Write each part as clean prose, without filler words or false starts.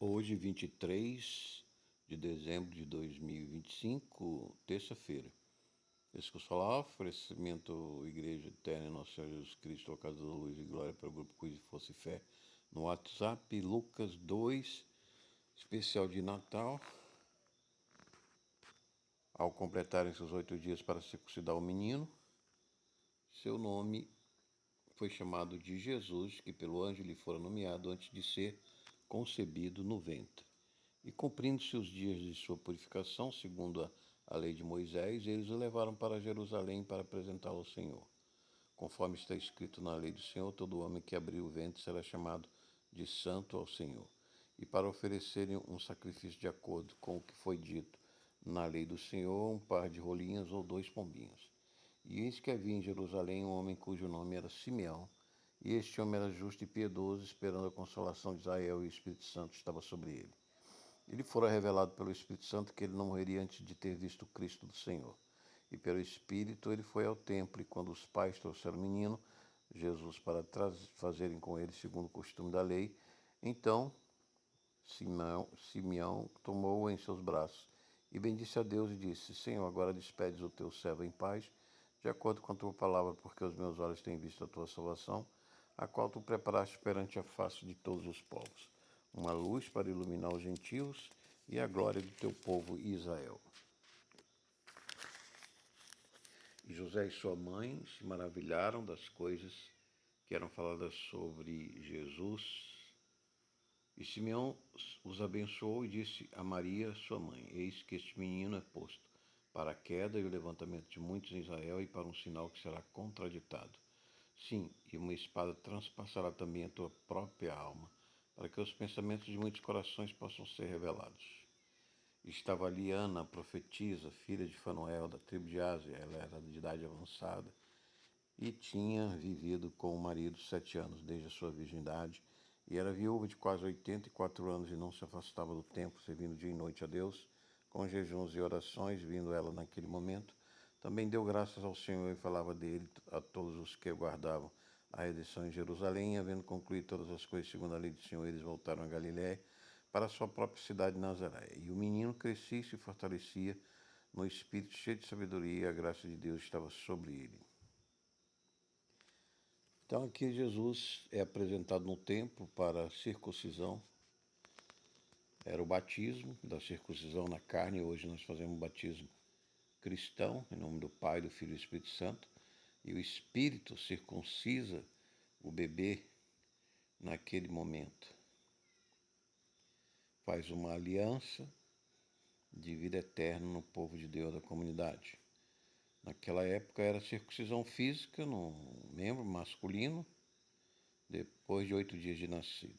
Hoje, 23 de dezembro de 2025, terça-feira. Esse que eu falar, oferecimento Igreja Eterna Nosso Senhor Jesus Cristo, a Casa da Luz e Glória para o Grupo Cuide Força e Fé, no WhatsApp, Lucas 2, especial de Natal. Ao completarem seus 8 dias para circuncidar o menino, seu nome foi chamado de Jesus, que pelo anjo lhe fora nomeado antes de ser concebido no ventre. E cumprindo-se os dias de sua purificação, segundo a lei de Moisés, eles o levaram para Jerusalém para apresentá-lo ao Senhor. Conforme está escrito na lei do Senhor, todo homem que abrir o ventre será chamado de santo ao Senhor. E para oferecerem um sacrifício de acordo com o que foi dito na lei do Senhor, um par de rolinhas ou 2 pombinhos. E eis que havia em Jerusalém um homem cujo nome era Simeão, e este homem era justo e piedoso, esperando a consolação de Israel, e o Espírito Santo estava sobre ele. Ele fora revelado pelo Espírito Santo que ele não morreria antes de ter visto o Cristo do Senhor. E pelo Espírito ele foi ao templo, e quando os pais trouxeram o menino, Jesus, para fazerem com ele segundo o costume da lei, então Simeão tomou-o em seus braços e bendisse a Deus e disse: Senhor, agora despedes o teu servo em paz, de acordo com a tua palavra, porque os meus olhos têm visto a tua salvação, a qual tu preparaste perante a face de todos os povos, uma luz para iluminar os gentios e a glória do teu povo Israel. E José e sua mãe se maravilharam das coisas que eram faladas sobre Jesus. E Simeão os abençoou e disse a Maria, sua mãe: Eis que este menino é posto para a queda e o levantamento de muitos em Israel, e para um sinal que será contraditado. Sim, e uma espada transpassará também a tua própria alma, para que os pensamentos de muitos corações possam ser revelados. Estava ali Ana, a profetisa, filha de Fanuel, da tribo de Ásia. Ela era de idade avançada e tinha vivido com o marido 7 anos, desde a sua virgindade, e era viúva de quase 84 anos e não se afastava do templo, servindo dia e noite a Deus, com jejuns e orações, vindo ela naquele momento. Também deu graças ao Senhor e falava dele a todos os que guardavam a redenção em Jerusalém. E, havendo concluído todas as coisas segundo a lei do Senhor, eles voltaram a Galiléia, para a sua própria cidade de Nazaré. E o menino crescia e se fortalecia no espírito, cheio de sabedoria, e a graça de Deus estava sobre ele. Então aqui Jesus é apresentado no templo para a circuncisão. Era o batismo da circuncisão na carne. Hoje nós fazemos um batismo cristão, em nome do Pai, do Filho e do Espírito Santo. E o Espírito circuncisa o bebê naquele momento. Faz uma aliança de vida eterna no povo de Deus, da comunidade. Naquela época era circuncisão física no membro masculino, depois de 8 dias de nascido.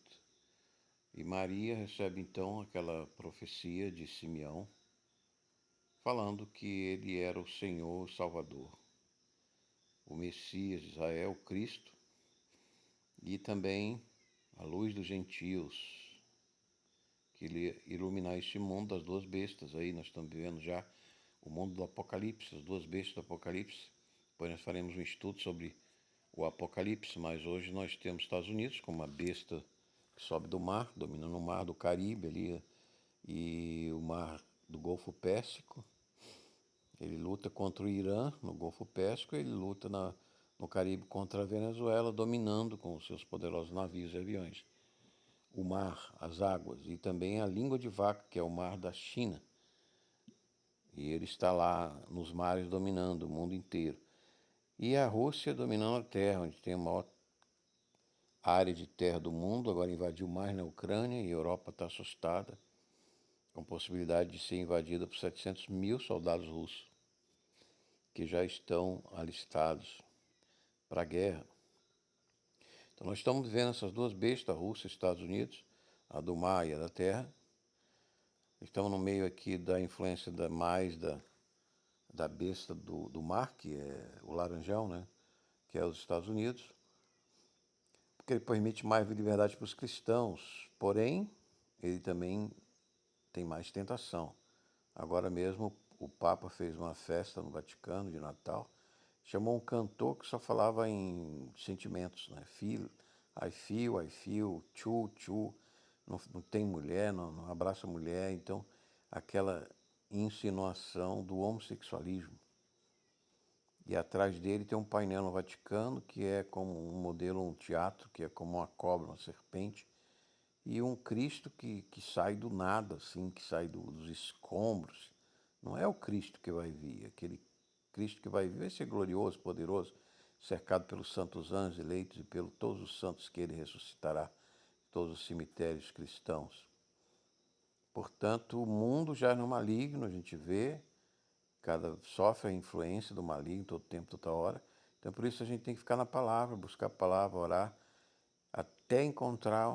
E Maria recebe então aquela profecia de Simeão, falando que ele era o Senhor, o Salvador, o Messias de Israel, o Cristo, e também a luz dos gentios, que ele ia iluminar este mundo das 2 bestas. Aí nós estamos vivendo já o mundo do Apocalipse, as 2 bestas do Apocalipse. Depois nós faremos um estudo sobre o Apocalipse, mas hoje nós temos Estados Unidos como uma besta que sobe do mar, dominando o mar do Caribe ali, e o mar do Golfo Pérsico. Ele luta contra o Irã no Golfo Pérsico, ele luta no Caribe contra a Venezuela, dominando com os seus poderosos navios e aviões o mar, as águas, e também a língua de vaca, que é o mar da China. E ele está lá nos mares dominando o mundo inteiro. E a Rússia dominando a terra, onde tem a maior área de terra do mundo. Agora invadiu mais na Ucrânia, e a Europa está assustada, com possibilidade de ser invadida por 700 mil soldados russos, que já estão alistados para a guerra. Então nós estamos vendo essas 2 bestas, a Rússia e os Estados Unidos, a do mar e a da terra. Estamos no meio aqui da influência da besta do mar, que é o laranjão, né? Que é os Estados Unidos, porque ele permite mais liberdade para os cristãos, porém, ele também tem mais tentação. Agora mesmo o Papa fez uma festa no Vaticano de Natal, chamou um cantor que só falava em sentimentos, né? I feel, choo, choo. não tem mulher, não abraça mulher, então aquela insinuação do homossexualismo. E atrás dele tem um painel no Vaticano, que é como um modelo, um teatro, que é como uma cobra, uma serpente, e um Cristo que sai do nada, assim, que sai dos escombros. Não é o Cristo que vai vir, aquele Cristo que vai vir vai ser glorioso, poderoso, cercado pelos santos anjos eleitos e pelos todos os santos que ele ressuscitará, todos os cemitérios cristãos. Portanto, o mundo já no maligno, a gente vê, sofre a influência do maligno todo tempo, toda hora. Então, por isso a gente tem que ficar na palavra, buscar a palavra, orar, até encontrar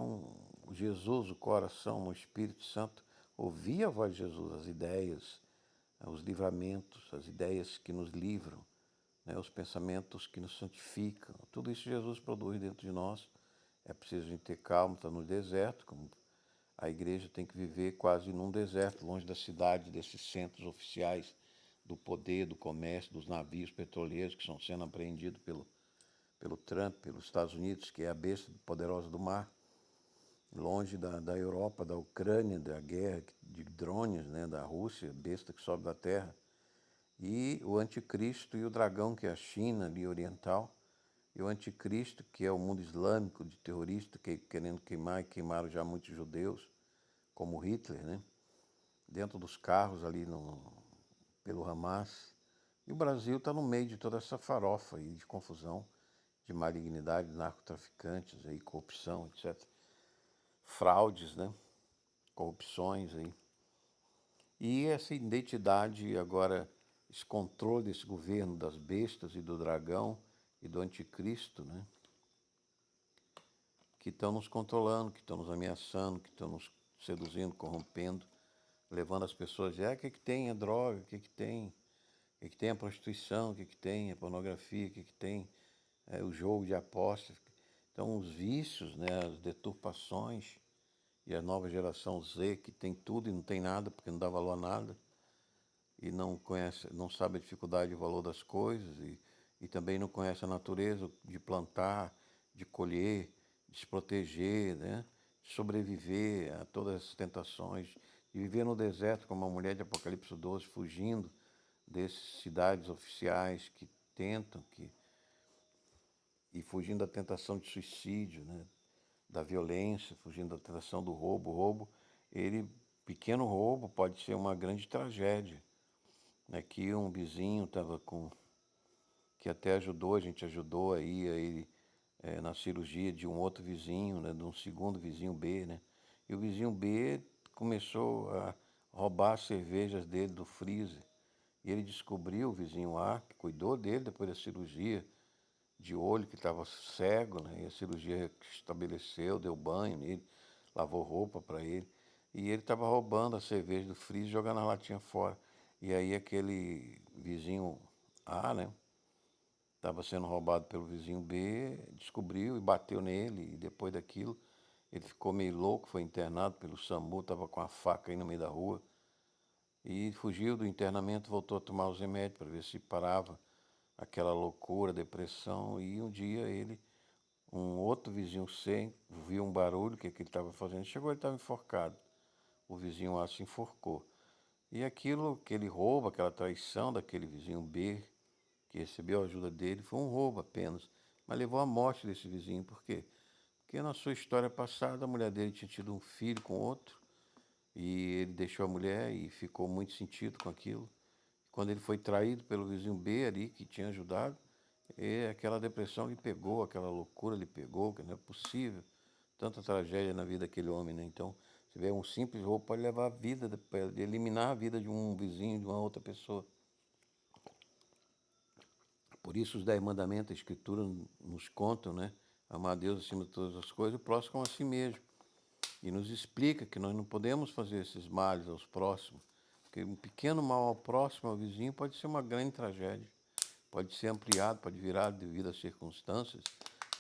Jesus, o coração, o Espírito Santo, ouvir a voz de Jesus, as ideias, os livramentos, as ideias que nos livram, né, os pensamentos que nos santificam. Tudo isso Jesus produz dentro de nós. É preciso a gente ter calma, estar no deserto, como a igreja tem que viver quase num deserto, longe da cidade, desses centros oficiais do poder, do comércio, dos navios petroleiros que estão sendo apreendidos pelo Trump, pelos Estados Unidos, que é a besta poderosa do mar, longe da Europa, da Ucrânia, da guerra de drones, né, da Rússia, besta que sobe da terra, e o anticristo e o dragão, que é a China ali oriental, e o anticristo, que é o mundo islâmico de terrorista, querendo queimar, e queimaram já muitos judeus, como Hitler, né, dentro dos carros ali pelo Hamas. E o Brasil está no meio de toda essa farofa aí de confusão, de malignidade, narcotraficantes, aí, corrupção, etc. Fraudes, né? Corrupções aí. E essa identidade agora, esse controle desse governo das bestas e do dragão e do anticristo, né? Que estão nos controlando, que estão nos ameaçando, que estão nos seduzindo, corrompendo, levando as pessoas a dizer, o que tem a droga, o que tem? O que tem a prostituição, o que tem a pornografia, o que tem o jogo de apostas. Então, os vícios, né, as deturpações, e a nova geração Z, que tem tudo e não tem nada, porque não dá valor a nada, e não conhece, não sabe a dificuldade e o valor das coisas, e também não conhece a natureza de plantar, de colher, de se proteger, né, de sobreviver a todas as tentações, de viver no deserto como a mulher de Apocalipse 12, fugindo dessas cidades oficiais que tentam, e fugindo da tentação de suicídio, né? Da violência, fugindo da tentação do roubo. O roubo, pequeno roubo pode ser uma grande tragédia. Aqui um vizinho estava que até ajudou, a gente ajudou aí na cirurgia de um outro vizinho, né? De um segundo vizinho B, né? E o vizinho B começou a roubar as cervejas dele do freezer. E ele descobriu, o vizinho A, que cuidou dele depois da cirurgia, de olho, que estava cego, né? E a cirurgia estabeleceu, deu banho nele, lavou roupa para ele. E ele estava roubando a cerveja do freezer e jogando a latinha fora. E aí aquele vizinho A, né? Estava sendo roubado pelo vizinho B, descobriu e bateu nele. E depois daquilo, ele ficou meio louco, foi internado pelo SAMU, estava com a faca aí no meio da rua. E fugiu do internamento, voltou a tomar os remédios para ver se parava aquela loucura, depressão. E um dia um outro vizinho C, viu um barulho, que ele estava fazendo, chegou, ele estava enforcado. O vizinho A se enforcou. E aquilo que ele rouba, aquela traição daquele vizinho B, que recebeu a ajuda dele, foi um roubo apenas, mas levou à morte desse vizinho. Por quê? Porque na sua história passada, a mulher dele tinha tido um filho com outro, e ele deixou a mulher e ficou muito sentido com aquilo. Quando ele foi traído pelo vizinho B ali, que tinha ajudado, aquela depressão lhe pegou, aquela loucura lhe pegou, que não é possível. Tanta tragédia na vida daquele homem, né? Então, se tiver um simples roubo, pode levar a vida, pode eliminar a vida de um vizinho, de uma outra pessoa. Por isso os 10 mandamentos, a Escritura nos contam, né? Amar a Deus acima de todas as coisas, o próximo como a si mesmo. E nos explica que nós não podemos fazer esses males aos próximos, porque um pequeno mal ao próximo, ao vizinho, pode ser uma grande tragédia. Pode ser ampliado, pode virar devido às circunstâncias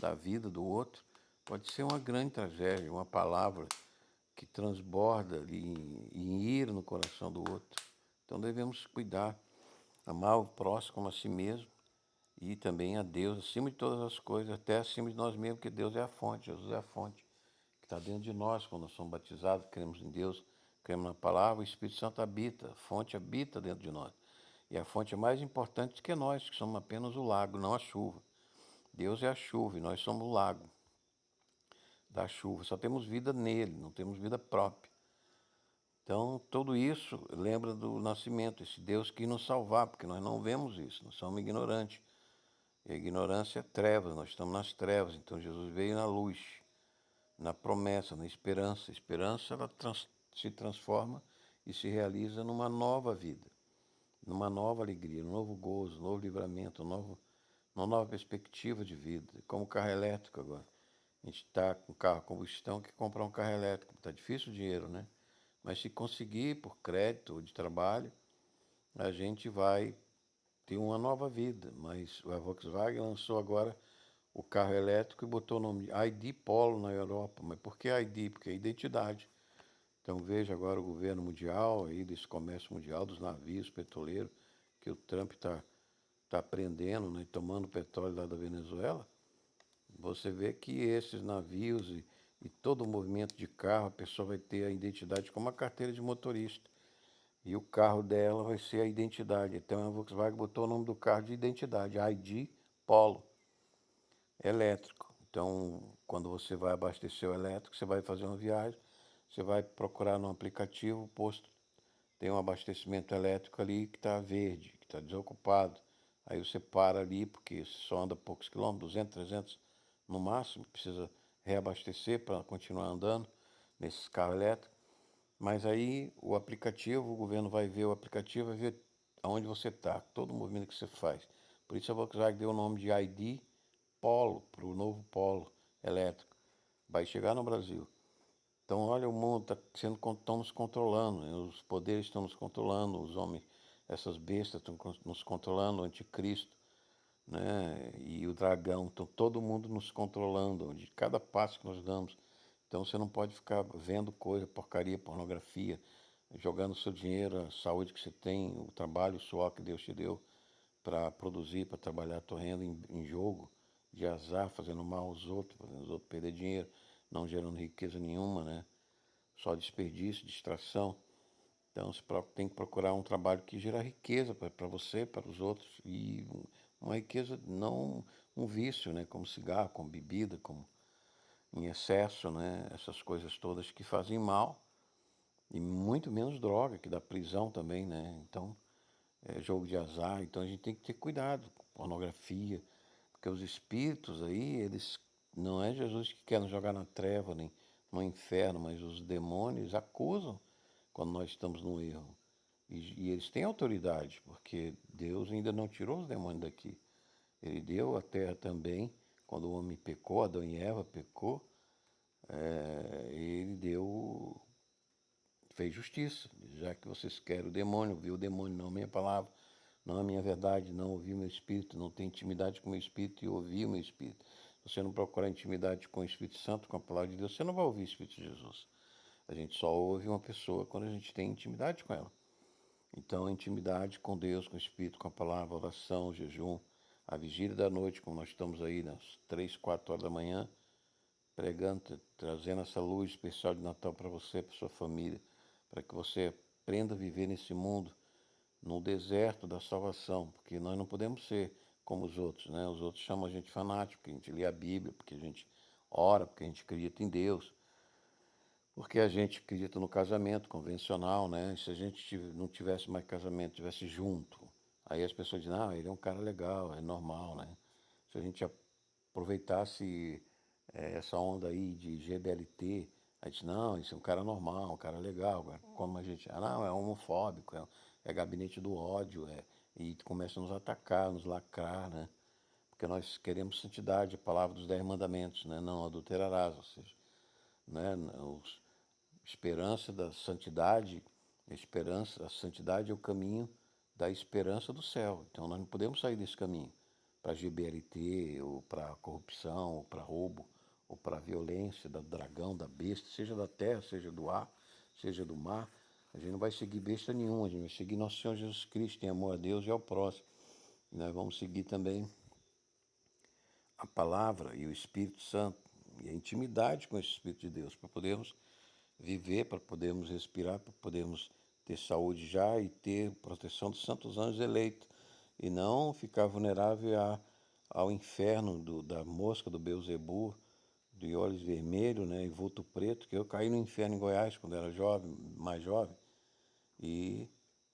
da vida do outro. Pode ser uma grande tragédia, uma palavra que transborda em ira no coração do outro. Então devemos cuidar, amar o próximo como a si mesmo e também a Deus acima de todas as coisas, até acima de nós mesmos, porque Deus é a fonte, Jesus é a fonte que está dentro de nós quando nós somos batizados, cremos em Deus, cremos na palavra, o Espírito Santo habita, a fonte habita dentro de nós. E a fonte é mais importante que nós, que somos apenas o lago, não a chuva. Deus é a chuva e nós somos o lago da chuva. Só temos vida nele, não temos vida própria. Então, tudo isso lembra do nascimento, esse Deus que nos salvar, porque nós não vemos isso, nós somos ignorantes. E a ignorância é trevas, nós estamos nas trevas. Então, Jesus veio na luz, na promessa, na esperança. A esperança ela se transforma e se realiza numa nova vida, numa nova alegria, num novo gozo, um novo livramento, uma nova perspectiva de vida, como carro elétrico agora. A gente está com carro a combustão, quer comprar um carro elétrico. Está difícil o dinheiro, né? Mas se conseguir por crédito ou de trabalho, a gente vai ter uma nova vida. Mas a Volkswagen lançou agora o carro elétrico e botou o nome de ID Polo na Europa. Mas por que ID? Porque é identidade. Então veja agora o governo mundial, aí desse comércio mundial, dos navios petroleiros, que o Trump tá prendendo, né, tomando petróleo lá da Venezuela. Você vê que esses navios e todo o movimento de carro, a pessoa vai ter a identidade como a carteira de motorista. E o carro dela vai ser a identidade. Então a Volkswagen botou o nome do carro de identidade, ID Polo, elétrico. Então, quando você vai abastecer o elétrico, você vai fazer uma viagem, você vai procurar no aplicativo, o posto tem um abastecimento elétrico ali que está verde, que está desocupado. Aí você para ali, porque só anda poucos quilômetros, 200, 300 no máximo, precisa reabastecer para continuar andando nesses carros elétricos. Mas aí o aplicativo, o governo vai ver o aplicativo, vai ver aonde você está, todo o movimento que você faz. Por isso a Volkswagen deu o nome de ID Polo, para o novo Polo elétrico. Vai chegar no Brasil. Então, olha, o mundo estão nos controlando, né? Os poderes estão nos controlando, os homens, essas bestas estão nos controlando, o anticristo, né? E o dragão, estão todo mundo nos controlando, de cada passo que nós damos. Então, você não pode ficar vendo coisa, porcaria, pornografia, jogando seu dinheiro, a saúde que você tem, o trabalho, o suor que Deus te deu para produzir, para trabalhar a tua renda em jogo, de azar, fazendo mal aos outros, fazendo os outros perder dinheiro, não gerando riqueza nenhuma, né? Só desperdício, distração. Então você tem que procurar um trabalho que gera riqueza para você, para os outros, e uma riqueza não um vício, né? Como cigarro, como bebida, como em excesso, né? Essas coisas todas que fazem mal, e muito menos droga, que dá prisão também, né? Então, é jogo de azar, então a gente tem que ter cuidado com pornografia, porque os espíritos aí, eles não é Jesus que quer nos jogar na treva, nem no inferno, mas os demônios acusam quando nós estamos no erro. E eles têm autoridade, porque Deus ainda não tirou os demônios daqui. Ele deu a terra também, quando o homem pecou, Adão e Eva pecou, ele fez justiça. Já que vocês querem o demônio, viu o demônio, não a minha palavra, não a minha verdade, não ouvir o meu espírito, não ter intimidade com o meu espírito e ouvir o meu espírito. Se você não procurar intimidade com o Espírito Santo, com a palavra de Deus, você não vai ouvir o Espírito de Jesus. A gente só ouve uma pessoa quando a gente tem intimidade com ela. Então, a intimidade com Deus, com o Espírito, com a palavra, oração, jejum, a vigília da noite, como nós estamos aí nas 3, 4 horas da manhã, pregando, trazendo essa luz especial de Natal para você, para sua família, para que você aprenda a viver nesse mundo, no deserto da salvação, porque nós não podemos ser como os outros, né? Os outros chamam a gente fanático, porque a gente lê a Bíblia, porque a gente ora, porque a gente acredita em Deus, porque a gente acredita no casamento convencional, né? Se a gente não tivesse mais casamento, tivesse junto, aí as pessoas dizem, ah, ele é um cara legal, é normal, né? Se a gente aproveitasse essa onda aí de GBLT, a gente, não, isso é um cara normal, um cara legal, como a gente, ah, não, é homofóbico, é gabinete do ódio, e começa a nos atacar, nos lacrar, né? Porque nós queremos santidade, a palavra dos 10 mandamentos, né? Não adulterarás, ou seja, né? Esperança da santidade, a santidade é o caminho da esperança do céu. Então nós não podemos sair desse caminho para GBLT, ou para corrupção, ou para roubo, ou para violência do dragão, da besta, seja da terra, seja do ar, seja do mar. A gente não vai seguir besta nenhuma, a gente vai seguir nosso Senhor Jesus Cristo, em amor a Deus e ao próximo. E nós vamos seguir também a palavra e o Espírito Santo, e a intimidade com esse Espírito de Deus, para podermos viver, para podermos respirar, para podermos ter saúde já e ter proteção dos santos anjos eleitos, e não ficar vulnerável ao inferno da mosca, do Beelzebub, de olhos vermelhos, né, e vulto preto, que eu caí no inferno em Goiás quando era jovem, mais jovem, e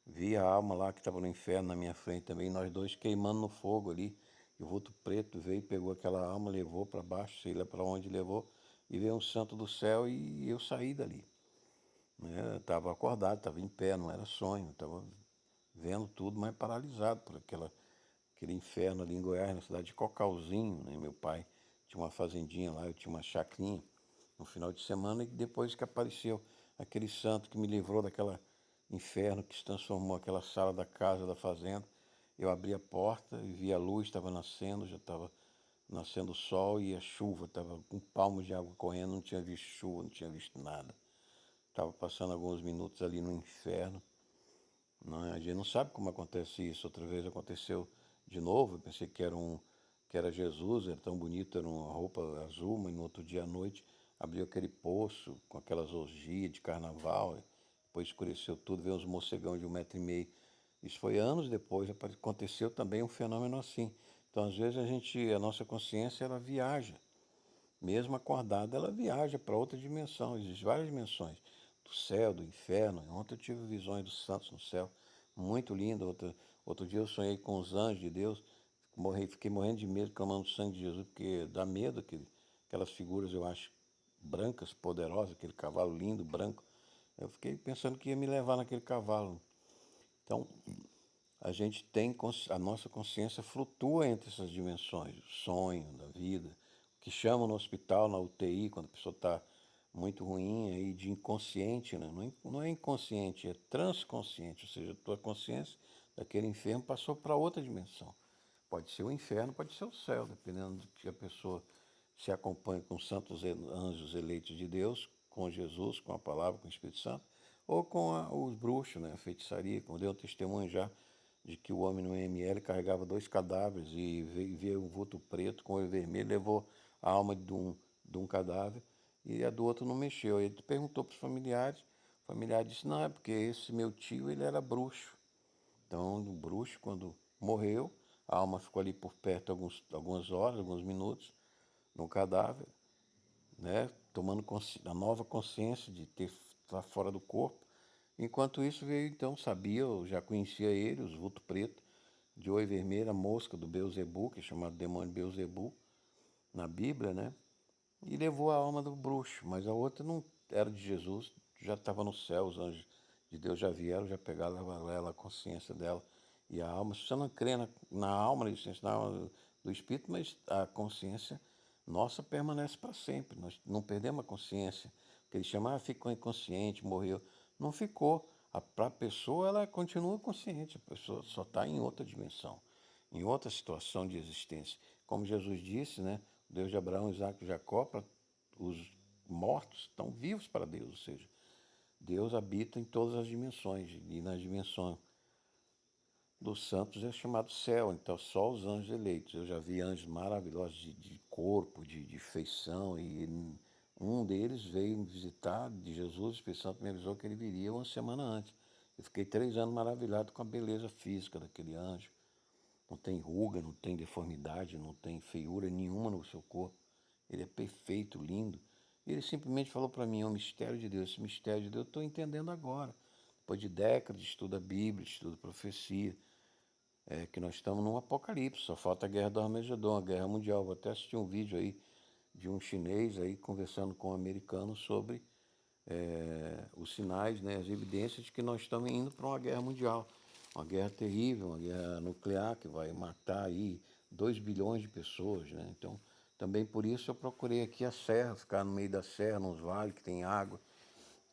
vi a alma lá que estava no inferno na minha frente também, nós dois queimando no fogo ali, e o vulto preto veio, pegou aquela alma, levou para baixo, sei lá para onde levou, e veio um santo do céu e eu saí dali. Né? Estava acordado, estava em pé, não era sonho, estava vendo tudo, mas paralisado por aquele inferno ali em Goiás, na cidade de Cocalzinho. Né? Meu pai tinha uma fazendinha lá, eu tinha uma chacrinha no final de semana, e depois que apareceu aquele santo que me livrou daquele inferno que se transformou aquela sala da casa, da fazenda, eu abri a porta e vi a luz, estava nascendo, já estava nascendo o sol e a chuva, estava com palmos de água correndo, não tinha visto chuva, não tinha visto nada. Estava passando alguns minutos ali no inferno. Não, a gente não sabe como acontece isso. Outra vez aconteceu de novo. Eu pensei que era Jesus, era tão bonito, era uma roupa azul, mas no outro dia à noite abriu aquele poço com aquelas orgias de carnaval. Depois escureceu tudo, veio uns morcegão de 1,5 m. Isso foi anos depois. Aconteceu também um fenômeno assim. Então, às vezes, a nossa consciência, ela viaja. Mesmo acordada, ela viaja para outra dimensão. Existem várias dimensões, do céu, do inferno. Ontem eu tive visões dos santos no céu, muito lindo. Outro dia eu sonhei com os anjos de Deus, fiquei morrendo de medo, clamando o sangue de Jesus, porque dá medo aquelas figuras, eu acho, brancas, poderosas, aquele cavalo lindo, branco. Eu fiquei pensando que ia me levar naquele cavalo. Então, a nossa consciência flutua entre essas dimensões, o sonho, da vida, o que chamam no hospital, na UTI, quando a pessoa está muito ruim, aí de inconsciente, né? Não é inconsciente, é transconsciente, ou seja, a tua consciência daquele enfermo passou para outra dimensão. Pode ser o inferno, pode ser o céu, dependendo do que a pessoa se acompanha com os santos anjos eleitos de Deus, com Jesus, com a palavra, com o Espírito Santo, ou com os bruxos, né? A feitiçaria, como deu um testemunho já de que o homem no ML carregava 2 cadáveres e veio um vulto preto com olho vermelho, levou a alma de um cadáver e a do outro não mexeu. Ele perguntou para os familiares, o familiar disse, não, é porque esse meu tio ele era bruxo. Então, o bruxo, quando morreu, a alma ficou ali por perto algumas horas, alguns minutos, no cadáver, né, tomando a nova consciência de estar fora do corpo. Enquanto isso veio, então, sabia, eu já conhecia ele, os vultos preto, de olho vermelho, a mosca do Beelzebub, que é chamado demônio Beelzebub, na Bíblia, né? E levou a alma do bruxo, mas a outra não era de Jesus, já estava no céu, os anjos de Deus já vieram, já pegaram ela, a consciência dela e a alma. Se você não crê na alma, na existência da alma do Espírito, mas a consciência nossa permanece para sempre. Nós não perdemos a consciência. Que ele chama, ficou inconsciente, morreu. Não ficou. Para a pessoa, ela continua consciente, a pessoa só está em outra dimensão, em outra situação de existência. Como Jesus disse, né? O Deus de Abraão, Isaac e Jacó, os mortos estão vivos para Deus, ou seja, Deus habita em todas as dimensões, e nas dimensões dos santos é chamado céu, então só os anjos eleitos. Eu já vi anjos maravilhosos de corpo, de feição, e um deles veio me visitar de Jesus, o Espírito Santo me avisou que ele viria uma semana antes. Eu fiquei 3 anos maravilhado com a beleza física daquele anjo. Não tem ruga, não tem deformidade, não tem feiura nenhuma no seu corpo. Ele é perfeito, lindo. E ele simplesmente falou para mim, é um mistério de Deus. Esse mistério de Deus eu estou entendendo agora. Depois de décadas de estudo da Bíblia, de estudo da profecia, que nós estamos num apocalipse, só falta a guerra do Armagedon, a guerra mundial. Vou até assistir um vídeo aí de um chinês aí conversando com um americano sobre os sinais, né, as evidências de que nós estamos indo para uma guerra mundial, uma guerra terrível, uma guerra nuclear que vai matar aí 2 bilhões de pessoas, né? Então, também por isso eu procurei aqui a serra, ficar no meio da serra, nos vales que tem água,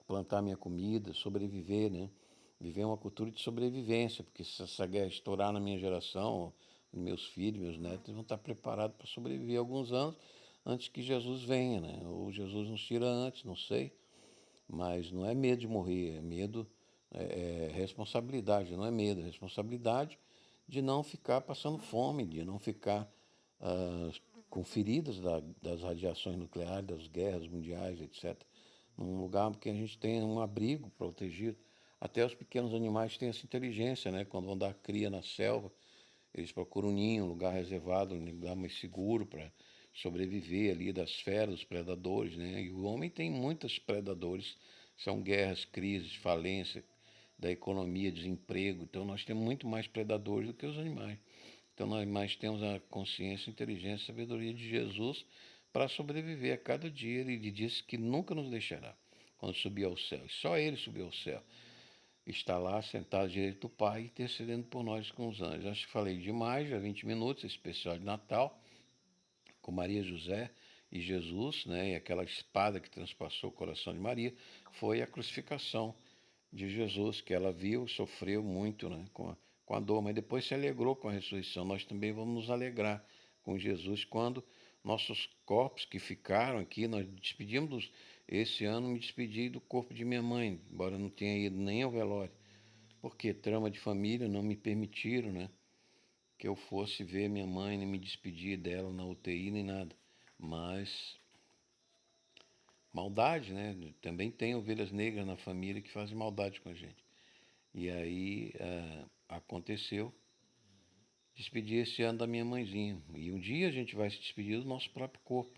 plantar minha comida, sobreviver, né? Viver uma cultura de sobrevivência, porque se essa guerra estourar na minha geração, meus filhos, meus netos vão estar preparados para sobreviver alguns anos antes que Jesus venha, né? Ou Jesus nos tira antes, não sei. Mas não é medo de morrer, é medo, é responsabilidade, não é medo, é responsabilidade de não ficar passando fome, de não ficar com feridas das radiações nucleares, das guerras mundiais, etc. Num lugar que a gente tenha um abrigo protegido. Até os pequenos animais têm essa inteligência, né? Quando vão dar cria na selva, eles procuram um ninho, um lugar reservado, um lugar mais seguro para sobreviver ali das feras, dos predadores, né? E o homem tem muitos predadores, são guerras, crises, falência da economia, desemprego. Então nós temos muito mais predadores do que os animais. Então nós mais temos a consciência, inteligência, sabedoria de Jesus para sobreviver a cada dia. Ele disse que nunca nos deixará quando subir ao céu. E só ele subiu ao céu. Está lá sentado à direita do Pai, intercedendo por nós com os anjos. Acho que falei demais, já 20 minutos, esse especial de Natal, com Maria José e Jesus, né? E aquela espada que transpassou o coração de Maria foi a crucificação de Jesus, que ela viu, sofreu muito, né? Com a dor, mas depois se alegrou com a ressurreição. Nós também vamos nos alegrar com Jesus quando nossos corpos que ficaram aqui, nós despedimos, esse ano me despedi do corpo de minha mãe, embora não tenha ido nem ao velório, porque trama de família não me permitiram, né? Que eu fosse ver minha mãe, nem me despedir dela na UTI, nem nada. Mas maldade, né? Também tem ovelhas negras na família que fazem maldade com a gente. E aí aconteceu despedir esse ano da minha mãezinha. E um dia a gente vai se despedir do nosso próprio corpo,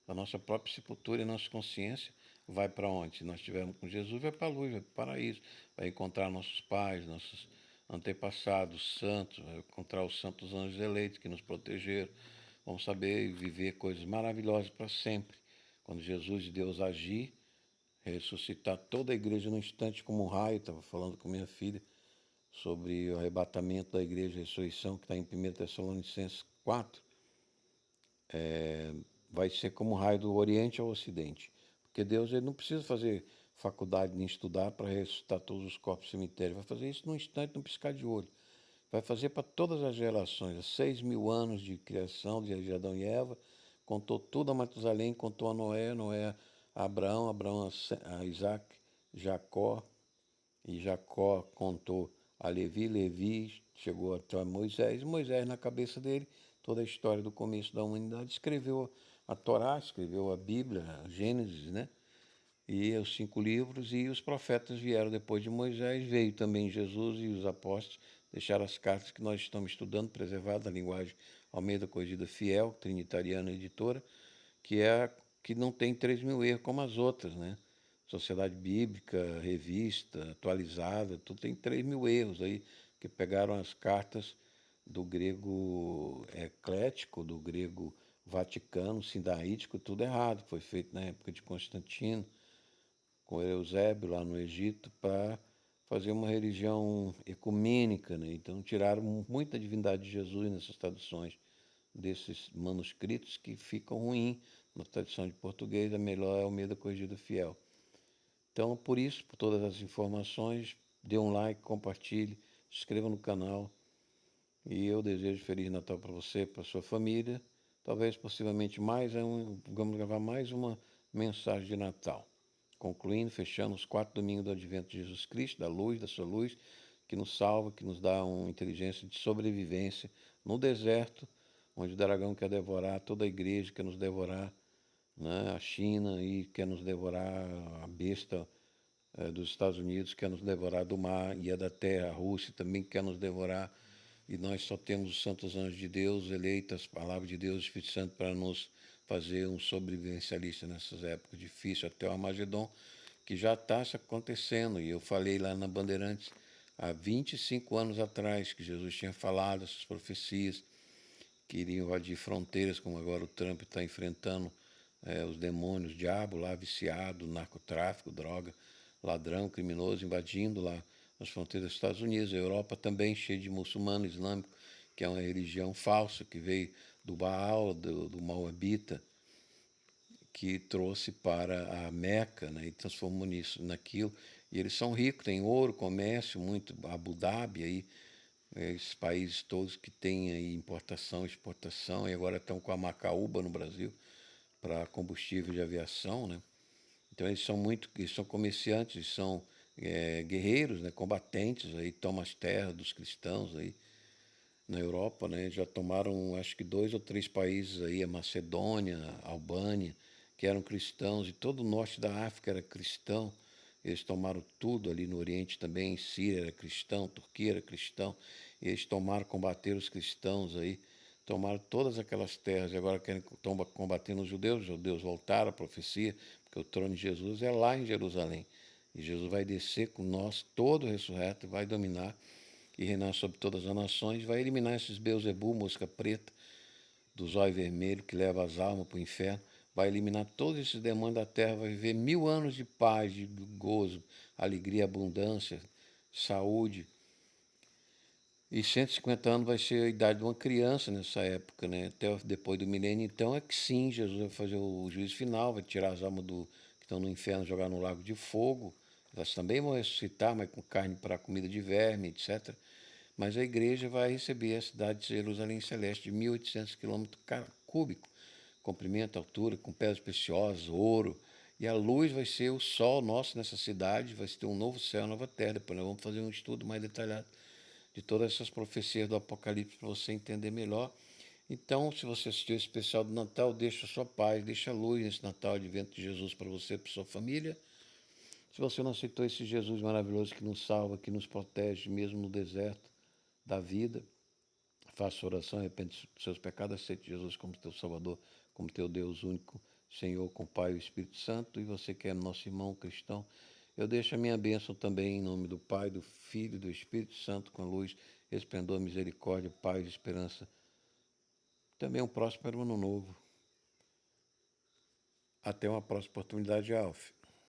da nossa própria sepultura, e nossa consciência vai para onde? Se nós estivermos com Jesus, vai para a luz, vai para o paraíso, vai encontrar nossos pais, nossos antepassados, santos, vai encontrar os santos anjos eleitos que nos protegeram. Vamos saber viver coisas maravilhosas para sempre. Quando Jesus e Deus agir, ressuscitar toda a igreja num instante como um raio. Estava falando com minha filha sobre o arrebatamento da igreja, a ressurreição, que está em 1 Tessalonicenses 4, vai ser como um raio do Oriente ao Ocidente. Porque Deus ele não precisa fazer faculdade nem estudar para ressuscitar todos os corpos do cemitério. Vai fazer isso num instante, num piscar de olho. Vai fazer para todas as gerações. 6.000 anos de criação de Adão e Eva. Contou tudo a Matusalém, contou a Noé, Noé a Abraão, Abraão a Isaac, Jacó, e Jacó contou a Levi, Levi chegou até Moisés, Moisés na cabeça dele, toda a história do começo da humanidade, escreveu a Torá, escreveu a Bíblia, a Gênesis, né? E os 5 livros, e os profetas vieram depois de Moisés, veio também Jesus e os apóstolos, deixaram as cartas que nós estamos estudando, preservadas na linguagem Almeida Corrigida Fiel, Trinitariana Editora, que que não tem 3.000 erros como as outras, né? Sociedade Bíblica, revista, atualizada, tudo tem 3.000 erros aí, que pegaram as cartas do grego eclético, do grego vaticano, sindaítico, tudo errado. Foi feito na época de Constantino, com Eusébio lá no Egito, para fazer uma religião ecumênica, né? Então tiraram muita divindade de Jesus nessas traduções desses manuscritos que ficam ruins. Na tradução de português, a melhor é Almeida Corrigida Fiel. Então, por isso, por todas as informações, dê um like, compartilhe, se inscreva no canal. E eu desejo Feliz Natal para você, para sua família. Talvez, possivelmente, vamos gravar mais uma mensagem de Natal. Concluindo, fechando os 4 domingos do Advento de Jesus Cristo, da sua luz, que nos salva, que nos dá uma inteligência de sobrevivência no deserto, onde o dragão quer devorar toda a igreja, quer nos devorar, né? A China e quer nos devorar, a besta dos Estados Unidos quer nos devorar do mar e a da terra, a Rússia também quer nos devorar, e nós só temos os santos anjos de Deus, eleitos, a palavra de Deus, o Espírito Santo, para nos fazer um sobrevivencialista nessas épocas difíceis, até o Armagedon, que já está acontecendo. E eu falei lá na Bandeirantes, há 25 anos atrás, que Jesus tinha falado essas profecias, que iriam invadir fronteiras, como agora o Trump está enfrentando os demônios, o diabo lá viciado, narcotráfico, droga, ladrão, criminoso, invadindo lá as fronteiras dos Estados Unidos. A Europa também cheia de muçulmano islâmico, que é uma religião falsa, que veio do Baal, do Maomita, que trouxe para a Meca, né, e transformou nisso, naquilo. E eles são ricos, têm ouro, comércio, muito, Abu Dhabi, aí, esses países todos que têm aí importação, exportação, e agora estão com a Macaúba no Brasil para combustível de aviação, né? Então eles são comerciantes, são guerreiros, né, combatentes, aí tomam as terras dos cristãos aí. na Europa, né? Já tomaram, acho que 2 ou 3 países aí, a Macedônia, a Albânia, que eram cristãos, e todo o norte da África era cristão. Eles tomaram tudo ali no Oriente também, Síria era cristão, Turquia era cristão. E eles tomaram, combateram os cristãos aí, tomaram todas aquelas terras e agora querem combater os judeus. Os judeus voltaram à profecia, porque o trono de Jesus é lá em Jerusalém. E Jesus vai descer com nós, todo ressurreto, e vai dominar e reinar sobre todas as nações, vai eliminar esses Beuzebu, mosca preta, do zóio vermelho, que leva as almas para o inferno, vai eliminar todos esses demônios da terra, vai viver 1000 anos de paz, de gozo, alegria, abundância, saúde. E 150 anos vai ser a idade de uma criança nessa época, né? Até depois do milênio, então, é que sim, Jesus vai fazer o juízo final, vai tirar as almas que estão no inferno, jogar no lago de fogo. Elas também vão ressuscitar, mas com carne para comida de verme, etc. Mas a igreja vai receber a cidade de Jerusalém Celeste de 1.800 quilômetros cúbicos, comprimento, altura, com pedras preciosas, ouro. E a luz vai ser o sol nosso nessa cidade, vai ter um novo céu, uma nova terra. Depois nós vamos fazer um estudo mais detalhado de todas essas profecias do Apocalipse para você entender melhor. Então, se você assistiu esse especial do Natal, deixa a sua paz, deixa a luz nesse Natal, advento de Jesus para você e para sua família. Se você não aceitou esse Jesus maravilhoso que nos salva, que nos protege mesmo no deserto da vida, faça oração, arrepende dos seus pecados, aceite Jesus como teu Salvador, como teu Deus único, Senhor, com o Pai e o Espírito Santo. E você que é nosso irmão cristão, eu deixo a minha bênção também em nome do Pai, do Filho e do Espírito Santo, com luz, esplendor, misericórdia, paz, esperança. Também um próspero ano novo. Até uma próxima oportunidade, Alf.